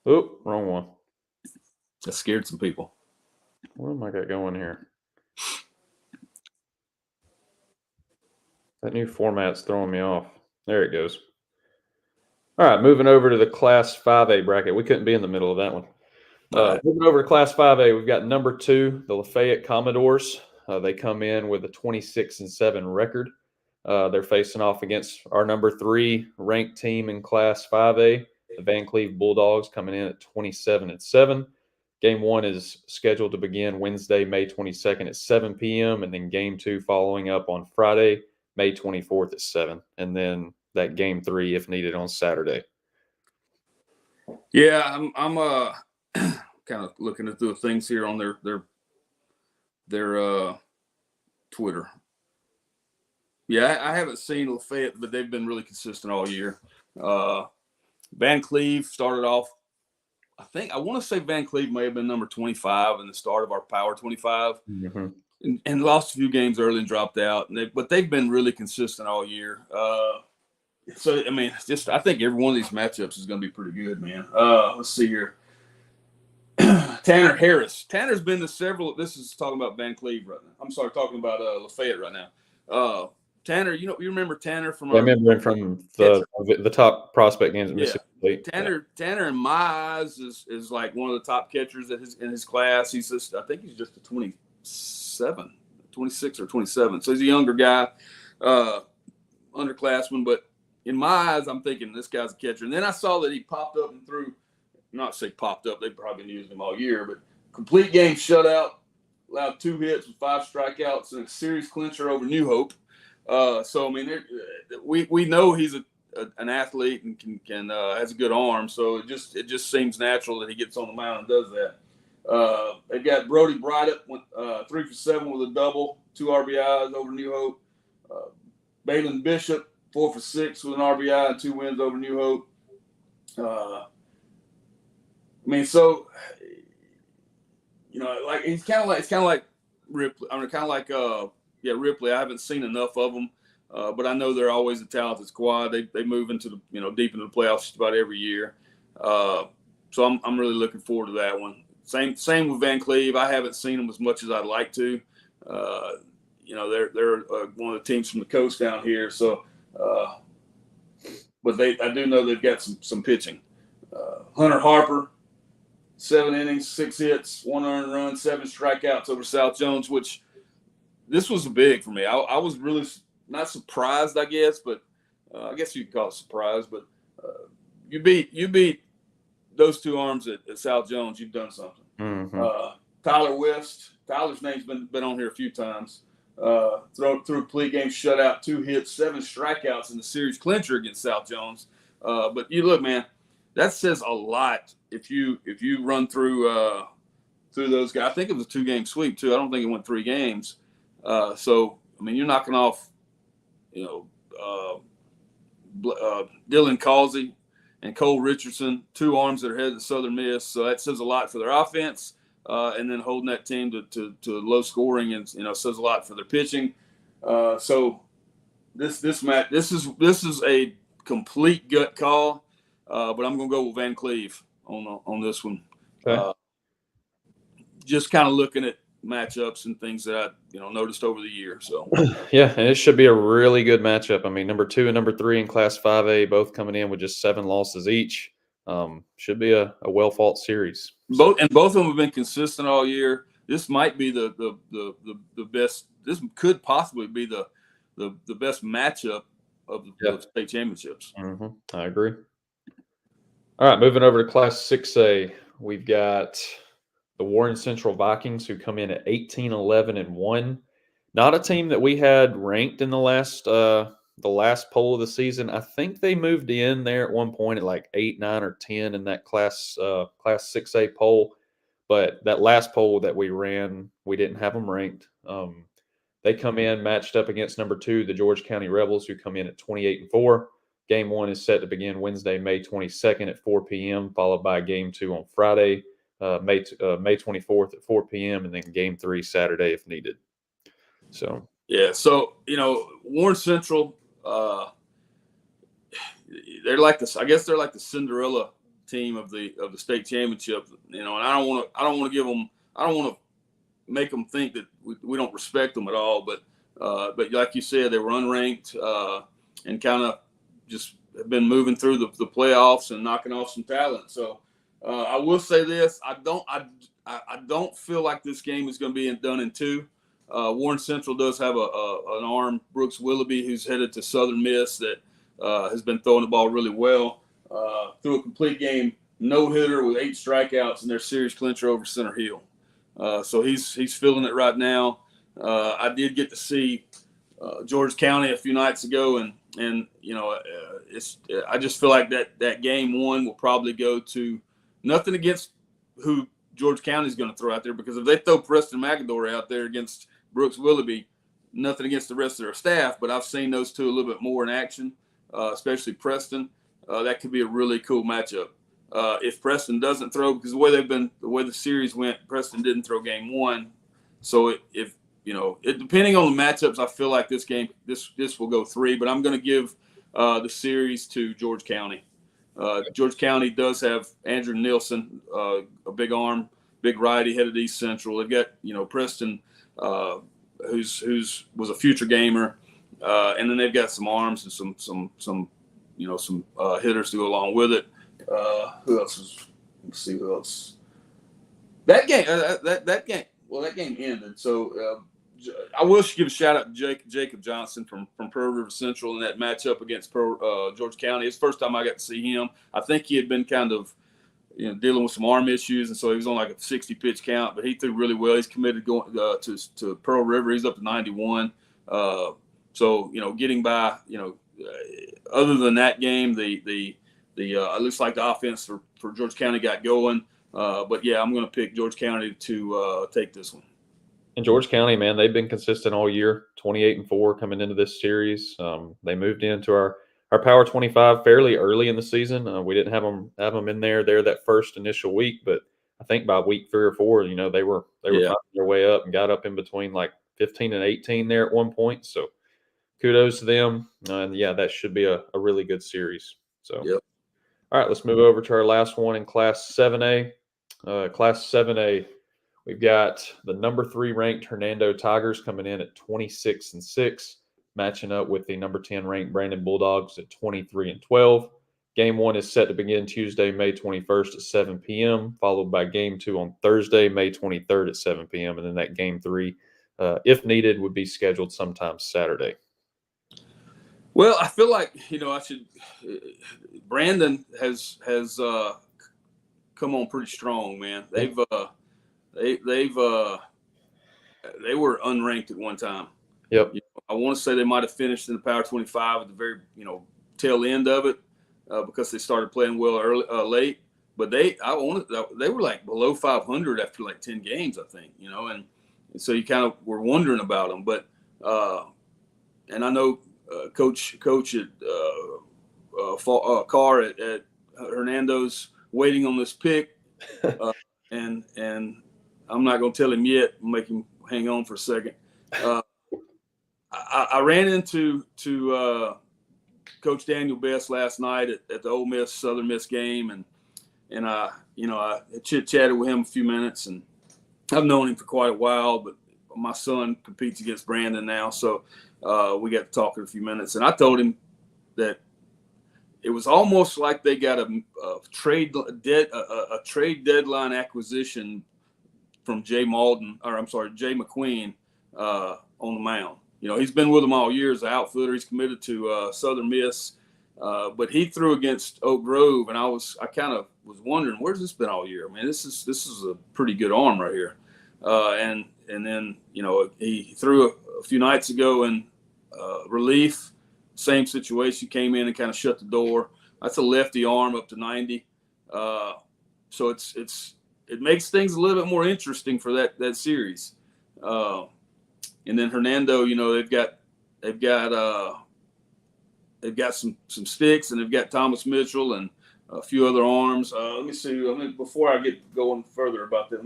Oh, wrong one. That scared some people. What am I got going here? That new format's throwing me off. There it goes. All right, moving over to the Class 5A bracket. We couldn't be in the middle of that one. Moving over to Class 5A, we've got number 2, the Lafayette Commodores. They come in with a 26-7 record. They're facing off against our number 3 ranked team in Class 5A, the Van Cleve Bulldogs, coming in at 27-7. Game 1 is scheduled to begin Wednesday, May 22nd at 7 p.m., and then Game 2 following up on Friday, May 24th at 7, and then that Game 3, if needed, on Saturday. Yeah, I'm kind of looking at the things here on their Twitter. Yeah, I haven't seen Lafayette, but they've been really consistent all year. Van Cleve started off, I want to say Van Cleve may have been number 25 in the start of our Power 25, and lost a few games early and dropped out. But they've been really consistent all year. So I mean, I think every one of these matchups is going to be pretty good, man. Let's see here. Tanner Harris. Tanner's been to several. This is talking about Van Cleve right now. I'm sorry, talking about Lafayette right now. Tanner, you remember Tanner from? I remember him from the top prospect games at Mississippi State. Tanner, in my eyes, is like one of the top catchers in his class. I think he's just a 26 or 27. So he's a younger guy, underclassman. But in my eyes, I'm thinking this guy's a catcher. And then I saw that he popped up and threw. Not say popped up, they've probably been using him all year, but complete game shutout, allowed 2 hits with 5 strikeouts, and a series clincher over New Hope. So I mean, we know he's an athlete and can has a good arm. So it just seems natural that he gets on the mound and does that. They've got Brody Brydup went 3 for 7 with a double, 2 RBIs over New Hope. Balin Bishop 4 for 6 with an RBI and 2 wins over New Hope. I mean, so like it's kind of like Ripley. I mean, kind of like Ripley. I haven't seen enough of them, but I know they're always a talented squad. They move into the deep into the playoffs just about every year. So I'm really looking forward to that one. Same with Van Cleve. I haven't seen them as much as I'd like to. They're one of the teams from the coast down here. So, but I do know they've got some pitching. Hunter Harper, 7 innings, 6 hits, 1 earned run, 7 strikeouts over South Jones, which this was big for me. I was really not surprised, I guess, but I guess you could call it surprise. But you beat those 2 arms at South Jones. You've done something. Mm-hmm. Tyler West. Tyler's name's been on here a few times. Through a pregame shutout, 2 hits, 7 strikeouts in the series clincher against South Jones. But you look, man, that says a lot if you run through those guys. I think it was a 2-game sweep too. I don't think it went 3 games. So I mean, you're knocking off, Dylan Causey and Cole Richardson, 2 arms that are headed to Southern Miss. So that says a lot for their offense. And then holding that team to low scoring and says a lot for their pitching. So this match, this is a complete gut call, but I'm gonna go with Van Cleve on this one. Okay. Just kind of looking at matchups and things that I noticed over the year. So yeah, and it should be a really good matchup. I mean, number 2 and number 3 in Class 5A both coming in with just 7 losses each. Should be a well fought series. Both of them have been consistent all year. This might be the best. This could possibly be the best matchup of the state championships. Mm-hmm. I agree. All right, moving over to Class 6A, we've got the Warren Central Vikings, who come in at 18-11-1. Not a team that we had ranked in the last poll of the season. I think they moved in there at one point at like 8, 9, or 10 in that Class 6A poll. But that last poll that we ran, we didn't have them ranked. They come in matched up against number 2, the George County Rebels, who come in at 28-4. Game 1 is set to begin Wednesday, May 22nd at 4 p.m., followed by Game 2 on Friday, May 24th at 4 p.m., and then Game 3 Saturday if needed. So yeah, so Warren Central, they're like this. I guess they're like the Cinderella team of the state championship. And I don't want to make them think that we don't respect them at all. But like you said, they were unranked and kind of just have been moving through the playoffs and knocking off some talent. So I will say this: I don't feel like this game is going to be done in 2. Warren Central does have an arm, Brooks Willoughby, who's headed to Southern Miss that has been throwing the ball really well. Threw a complete game no-hitter with 8 strikeouts in their series clincher over Center Hill. So he's feeling it right now. I did get to see George County a few nights ago, and I just feel like that game 1 will probably go to nothing against who George County is going to throw out there, because if they throw Preston McAdory out there against Brooks Willoughby, nothing against the rest of their staff, but I've seen those 2 a little bit more in action, especially Preston. That could be a really cool matchup. If Preston doesn't throw, because the way the series went, Preston didn't throw game 1. So depending on the matchups, I feel like this game, this will go 3, but I'm going to give the series to George County. George County does have Andrew Nilsson, a big arm, big righty, headed East Central. They've got Preston, who's was a future gamer, and then they've got some arms and some hitters to go along with it. Who else is? Let's see who else. That game, that game ended. So I will give a shout out to Jacob Johnson from Pearl River Central in that matchup against George County. It's the first time I got to see him. I think he had been kind of dealing with some arm issues, and so he was on like a 60 pitch count, but he threw really well. He's committed going to Pearl River. He's up to 91. So getting by. Other than that game, the it looks like the offense for George County got going. But yeah, I'm going to pick George County to take this one. And George County, man, they've been consistent all year, 28-4 coming into this series. They moved into our Power 25 fairly early in the season. We didn't have them in there that first initial week, but I think by week 3 or 4, they were Yeah. finding their way up and got up in between like 15 and 18 there at one point. So kudos to them. And yeah, that should be a really good series. So, Yep. all right, let's move over to our last one in Class 7A. Class 7A, we've got the number 3 ranked Hernando Tigers coming in at 26-6, matching up with the number 10 ranked Brandon Bulldogs at 23-12. Game 1 is set to begin Tuesday, May 21st at 7 p.m., followed by Game 2 on Thursday, May 23rd at 7 p.m., and then that Game 3, if needed, would be scheduled sometime Saturday. Well, I feel like I should. Brandon has come on pretty strong, man. They were unranked at one time. Yep. I want to say they might have finished in the Power 25 at the very tail end of it because they started playing well late. But they were like below 500 after like 10 games, I think. And so you kind of were wondering about them. But and I know coach at Carr at Hernando's waiting on this pick, and I'm not going to tell him yet. Make him hang on for a second. I ran into Coach Daniel Best last night at the Ole Miss Southern Miss game, and I chit chatted with him a few minutes, and I've known him for quite a while, but my son competes against Brandon now, so we got to talk in a few minutes, and I told him that it was almost like they got a trade deadline acquisition from Jay McQueen on the mound. He's been with them all year as an outfielder. He's committed to Southern Miss, but he threw against Oak Grove, and I kind of was wondering, where's this been all year? I mean, this is a pretty good arm right here. And then he threw a few nights ago in relief. Same situation, came in and kind of shut the door. That's a lefty arm up to 90. So it makes things a little bit more interesting for that series. And then Hernando, they've got some sticks, and they've got Thomas Mitchell and a few other arms. Let me see. Before I get going further about that,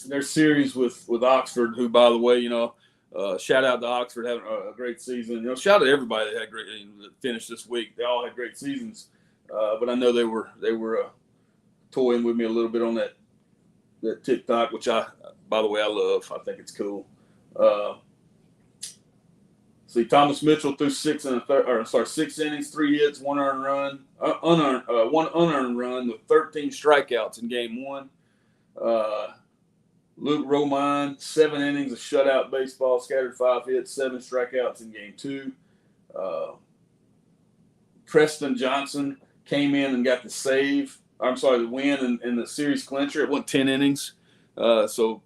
their series with Oxford, who, by the way, shout out to Oxford having a great season. Shout out to everybody that had great that finished this week. They all had great seasons, but I know they were toying with me a little bit on that TikTok, which by the way, I love. I think it's cool. See, Thomas Mitchell threw 6 innings, 3 hits, 1 earned run, one unearned run with 13 strikeouts in Game 1. Luke Romine, 7 innings of shutout baseball, scattered 5 hits, 7 strikeouts in Game 2. Preston Johnson came in and got the win in the series clincher. It went 10 innings. So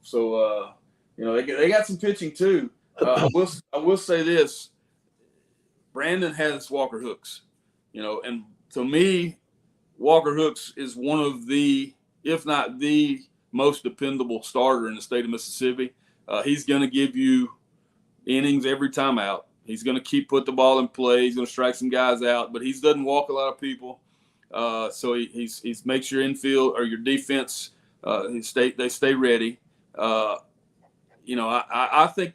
they got some pitching too. I will say this: Brandon has Walker Hooks, and to me, Walker Hooks is one of the, if not the most dependable starter in the state of Mississippi. He's going to give you innings every time out. He's going to put the ball in play. He's going to strike some guys out, but he doesn't walk a lot of people. So he's makes your infield or your defense they stay ready. I actually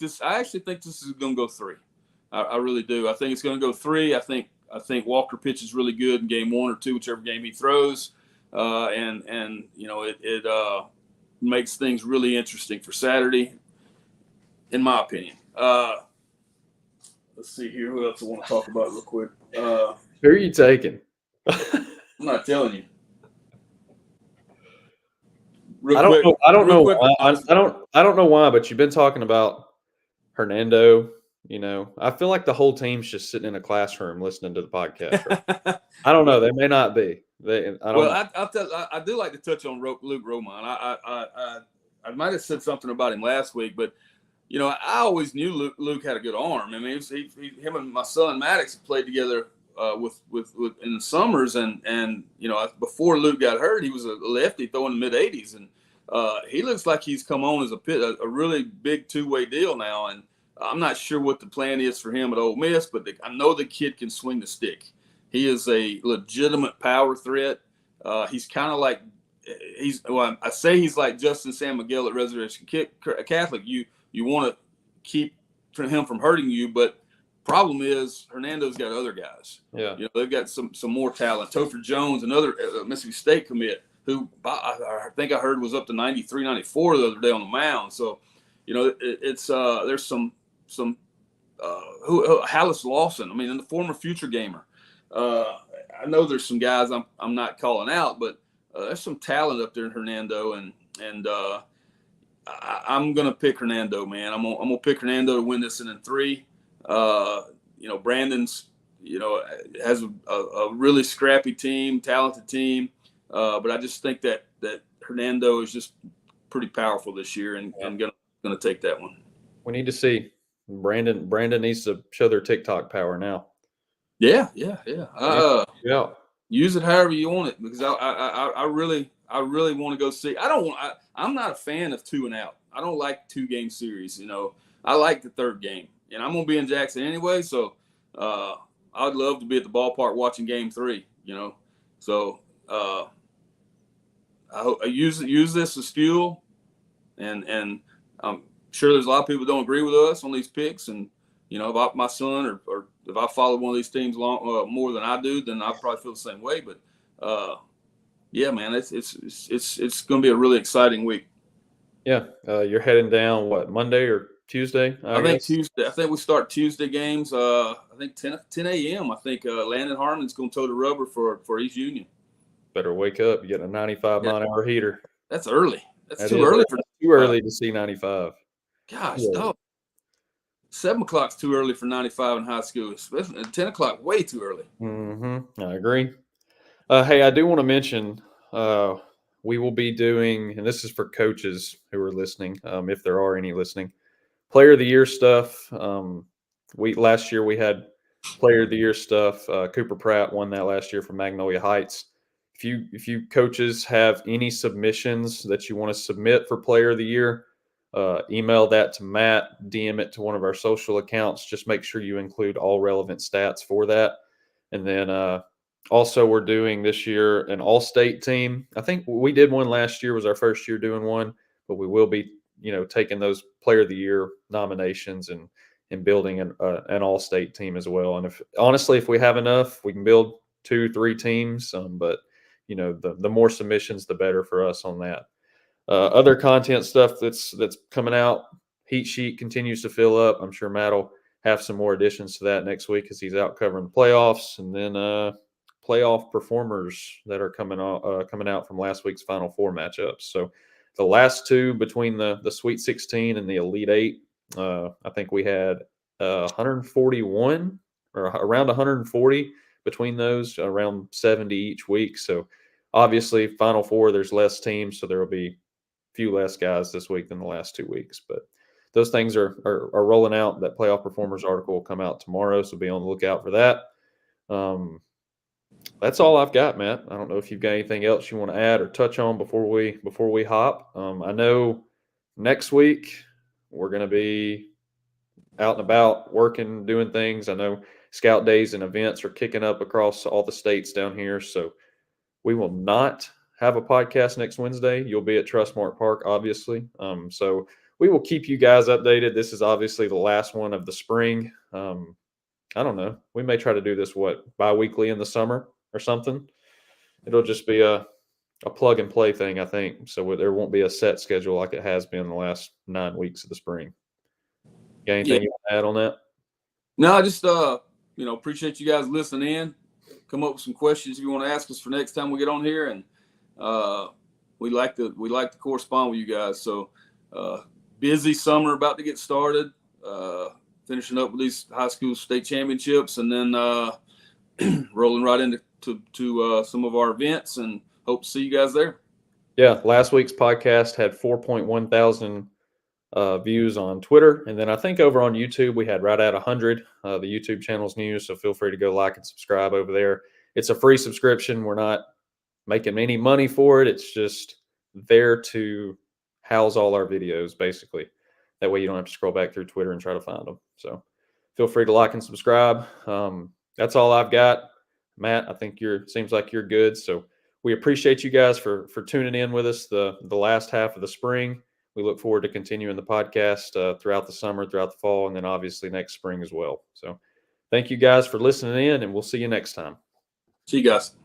think this is going to go 3. I really do. I think it's going to go 3. I think Walker pitches really good in Game 1 or 2, whichever game he throws. It makes things really interesting for Saturday, in my opinion. Let's see here. Who else I want to talk about real quick? Who are you taking? I'm not telling you. I don't know why, but you've been talking about Hernando. I feel like the whole team's just sitting in a classroom listening to the podcast. Right? I don't know. They may not be. I do like to touch on Luke Romine. I might have said something about him last week, but I always knew Luke had a good arm. I mean, him and my son Maddox played together with in the summers, and before Luke got hurt, he was a lefty throwing the mid 80s, and he looks like he's come on as a really big 2-way deal now. And I'm not sure what the plan is for him at Ole Miss, but I know the kid can swing the stick. He is a legitimate power threat. He's kind of like I say he's like Justin San Miguel at Resurrection Catholic. You want to keep him from hurting you, but problem is Hernando's got other guys. Yeah, They've got some more talent. Topher Jones, another Mississippi State commit, who I think I heard was up to 93, 94 the other day on the mound. So, it's there's some Hallis Lawson. I mean, the former future gamer. I know there's some guys I'm not calling out, but there's some talent up there in Hernando, and I'm gonna pick Hernando, man. I'm gonna pick Hernando to win this in 3. Brandon's has a really scrappy team, talented team, but I just think that Hernando is just pretty powerful this year, and gonna take that one. we need to see Brandon needs to show their TikTok power now. Yeah. Yeah. Use it however you want it, because I really want to go see. I'm not a fan of 2 and out. I don't like 2-game series. I like the 3rd game, and I'm gonna be in Jackson anyway. So I'd love to be at the ballpark watching Game 3. So I use this as fuel, and I'm sure there's a lot of people don't agree with us on these picks, and if my son or if I follow one of these teams more than I do, then I probably feel the same way. But yeah, man, it's going to be a really exciting week. Yeah, you're heading down Monday or Tuesday? I think Tuesday. I think we start Tuesday games. I think 10 a.m. I think Landon Harmon's going to toe the rubber for East Union. Better wake up. You get a 95-mile-an-hour heater. That's early. That's too early too early to see 95. Gosh, no. 7 o'clock's too early for 95 in high school. 10 o'clock, way too early. I agree. Hey, I do want to mention we will be doing, and this is for coaches who are listening, if there are any listening, Player of the Year stuff. Last year we had Player of the Year stuff. Cooper Pratt won that last year from Magnolia Heights. If you coaches have any submissions that you want to submit for Player of the Year, email that to Matt, DM it to one of our social accounts. Just make sure you include all relevant stats for that. And then also we're doing this year an all-state team. I think we did one last year, was our first year doing one, but we will be, taking those Player of the Year nominations and building an all-state team as well. And if we have enough, we can build 2-3 teams. But the more submissions, the better for us on that. Other content stuff that's coming out. Heat sheet continues to fill up. I'm sure Matt will have some more additions to that next week as he's out covering the playoffs, and then playoff performers that are coming out from last week's Final Four matchups. So the last 2 between the Sweet 16 and the Elite 8, I think we had 141 or around 140 between those, around 70 each week. So obviously Final Four, there's less teams, so there will be few less guys this week than the last 2 weeks, but those things are rolling out. That playoff performers article will come out tomorrow, so be on the lookout for that. That's all I've got, Matt. I don't know if you've got anything else you want to add or touch on before we hop. I know next week we're going to be out and about working, doing things. I know scout days and events are kicking up across all the states down here, so we will not have a podcast next Wednesday. You'll be at Trustmark Park, obviously. So we will keep you guys updated. This is obviously the last one of the spring. I don't know. We may try to do this, bi-weekly in the summer or something. It'll just be a plug and play thing, I think. So there won't be a set schedule like it has been the last 9 weeks of the spring. Got anything you want to add on that? No, I just, appreciate you guys listening in. Come up with some questions if you want to ask us for next time we get on here, and we like to correspond with you guys. So busy summer about to get started, finishing up with these high school state championships, and then rolling right into some of our events, and hope to see you guys there. Yeah, last week's podcast had 4.1 thousand views on Twitter, and then I think over on YouTube we had right at 100. The YouTube channel's new, so feel free to go like and subscribe over there. It's a free subscription. We're not making any money for it. It's just there to house all our videos, basically. That way you don't have to scroll back through Twitter and try to find them. So feel free to like and subscribe. That's all I've got. Matt, I think seems like you're good. So we appreciate you guys for tuning in with us the last half of the spring. We look forward to continuing the podcast throughout the summer, throughout the fall, and then obviously next spring as well. So thank you guys for listening in, and we'll see you next time. See you guys.